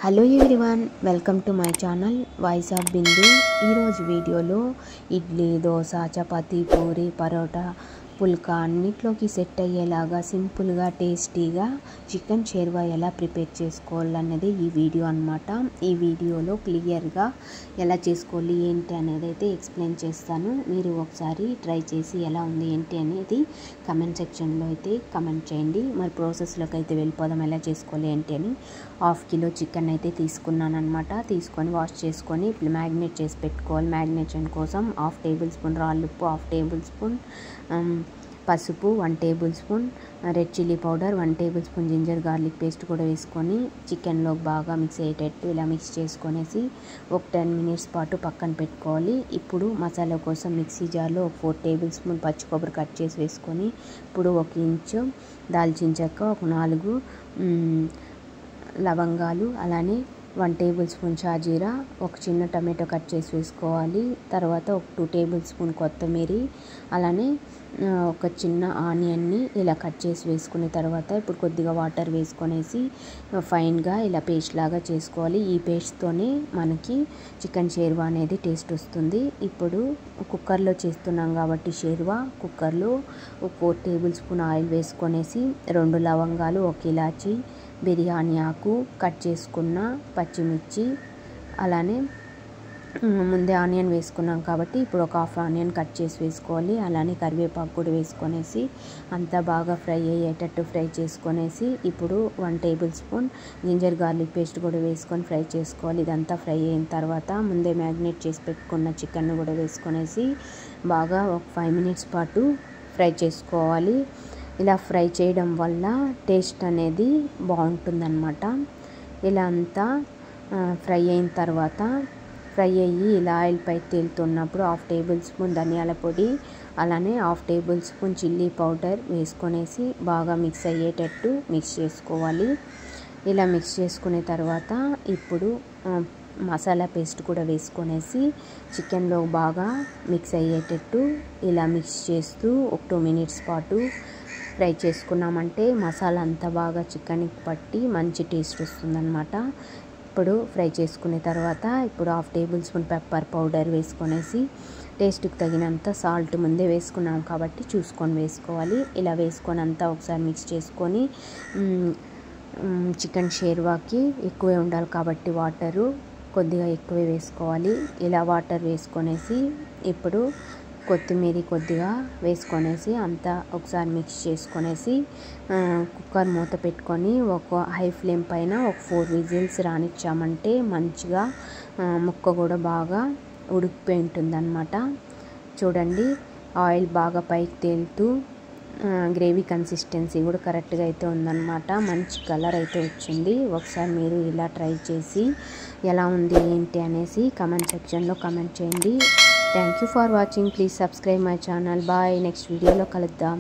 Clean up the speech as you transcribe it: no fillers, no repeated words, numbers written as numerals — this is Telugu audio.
Hello everyone, welcome to my channel voice of Bindu. ఈరోజు వీడియోలో ఇడ్లీ, దోశ, చపాతీ, పూరి, పరోటా, పుల్కా అన్నిట్లోకి సెట్ అయ్యేలాగా సింపుల్గా టేస్టీగా చికెన్ షేర్వా ఎలా ప్రిపేర్ చేసుకోవాలన్నది ఈ వీడియో అన్నమాట. ఈ వీడియోలో క్లియర్గా ఎలా చేసుకోవాలి ఏంటి అనేది అయితే ఎక్స్ప్లెయిన్ చేస్తాను. మీరు ఒకసారి ట్రై చేసి ఎలా ఉంది ఏంటి అనేది కమెంట్ సెక్షన్లో అయితే కమెంట్ చేయండి. మరి ప్రాసెస్లోకి అయితే వెళ్ళిపోదాం. ఎలా చేసుకోవాలి ఏంటి అని. 1/2 కిలో చికెన్ అయితే తీసుకున్నాను అనమాట. తీసుకొని వాష్ చేసుకొని మ్యాగ్నేట్ చేసి పెట్టుకోవాలి. మ్యాగ్నేషన్ కోసం 1/2 టేబుల్ స్పూన్ రాళ్ళుప్పు, 1/2 టేబుల్ స్పూన్ పసుపు, 1 tablespoon red chilli powder, 1 tablespoon ginger garlic paste కూడా వేసుకొని చికెన్లో బాగా మిక్స్ అయ్యేటట్టు ఇలా మిక్స్ చేసుకొనేసి ఒక 10 మినిట్స్ పాటు పక్కన పెట్టుకోవాలి. ఇప్పుడు మసాలా కోసం మిక్సీ జార్లో ఒక 4 టేబుల్ స్పూన్ పచ్చి కొబ్బరి కట్ చేసి వేసుకొని ఇప్పుడు 1 ఇంచు దాల్చిన చెక్క, ఒక 4 లవంగాలు, అలానే 1 టేబుల్ స్పూన్ షాజీరా, ఒక చిన్న టమాటో కట్ చేసి వేసుకోవాలి. తర్వాత ఒక 2 టేబుల్ స్పూన్ కొత్తిమీర, అలానే ఒక చిన్న ఆనియన్ని ఇలా కట్ చేసి వేసుకున్న తర్వాత ఇప్పుడు కొద్దిగా వాటర్ వేసుకొనేసి ఫైన్గా ఇలా పేస్ట్ లాగా చేసుకోవాలి. ఈ పేస్ట్తోనే మనకి చికెన్ షేర్వా అనేది టేస్ట్ వస్తుంది. ఇప్పుడు కుక్కర్లో చేస్తున్నాం కాబట్టి షేర్వా కుక్కర్లో 4 టేబుల్ స్పూన్ ఆయిల్ వేసుకొనేసి 2 లవంగాలు, 1 ఇలాచి, బిర్యానీ ఆకు, కట్ చేసుకున్న పచ్చిమిర్చి, అలానే ముందే ఆనియన్ వేసుకున్నాం కాబట్టి ఇప్పుడు ఒక 1/2 ఆనియన్ కట్ చేసి వేసుకోవాలి. అలానే కరివేపాకు కూడా వేసుకొనేసి అంతా బాగా ఫ్రై అయ్యేటట్టు ఫ్రై చేసుకొనేసి ఇప్పుడు 1 tablespoon ginger garlic paste కూడా వేసుకొని ఫ్రై చేసుకోవాలి. ఇదంతా ఫ్రై అయిన తర్వాత ముందే మ్యాగ్నేట్ చేసి పెట్టుకున్న చికెన్ కూడా వేసుకొనేసి బాగా ఒక 5 మినిట్స్ పాటు ఫ్రై చేసుకోవాలి. ఇలా ఫ్రై చేయడం వల్ల టేస్ట్ అనేది బాగుంటుందన్నమాట. ఇలా అంతా ఫ్రై అయిన తర్వాత ఫ్రై అయ్యి ఇలా ఆయిల్ పైకి తేలుతున్నప్పుడు 1/2 టేబుల్ స్పూన్ ధనియాల పొడి, అలానే 1/2 టేబుల్ స్పూన్ చిల్లీ పౌడర్ వేసుకొనేసి బాగా మిక్స్ అయ్యేటట్టు మిక్స్ చేసుకోవాలి. ఇలా మిక్స్ చేసుకునే తర్వాత ఇప్పుడు మసాలా పేస్ట్ కూడా వేసుకొనేసి చికెన్లో బాగా మిక్స్ అయ్యేటట్టు ఇలా మిక్స్ చేస్తూ ఒక 2 మినిట్స్ పాటు ఫ్రై చేసుకున్నామంటే మసాలా అంతా బాగా చికెన్కి పట్టి మంచి టేస్ట్ వస్తుందన్నమాట. ఇప్పుడు ఫ్రై చేసుకున్న తర్వాత ఇప్పుడు 1/2 టేబుల్ స్పూన్ పెప్పర్ పౌడర్ వేసుకొనేసి టేస్ట్కి తగినంత సాల్ట్ ముందే వేసుకున్నాం కాబట్టి చూసుకొని వేసుకోవాలి. ఇలా వేసుకొని అంతా ఒకసారి మిక్స్ చేసుకొని చికెన్ షేర్వాకి ఎక్కువే ఉండాలి కాబట్టి వాటరు కొద్దిగా ఎక్కువే వేసుకోవాలి. ఇలా వాటర్ వేసుకొనేసి ఇప్పుడు కొత్తిమీర కొద్దిగా వేసుకొనేసి అంతా ఒకసారి మిక్స్ చేసుకొనేసి కుక్కర్ మూత పెట్టుకొని ఒక హై ఫ్లేమ్ పైన ఒక 4 విజిల్స్ రానిచ్చామంటే మంచిగా ముక్క కూడా బాగా ఉడికిపోయి ఉంటుందన్నమాట. చూడండి, ఆయిల్ బాగా పైకి తేలుతూ గ్రేవీ కన్సిస్టెన్సీ కూడా కరెక్ట్గా అయితే ఉందన్నమాట. మంచి కలర్ అయితే వచ్చింది. ఒకసారి మీరు ఇలా ట్రై చేసి ఎలా ఉంది ఏంటి అనేసి కమెంట్ సెక్షన్లో కమెంట్ చేయండి. Thank you for watching. Please subscribe my channel. Bye. Next వీడియోలో కలుద్దాం.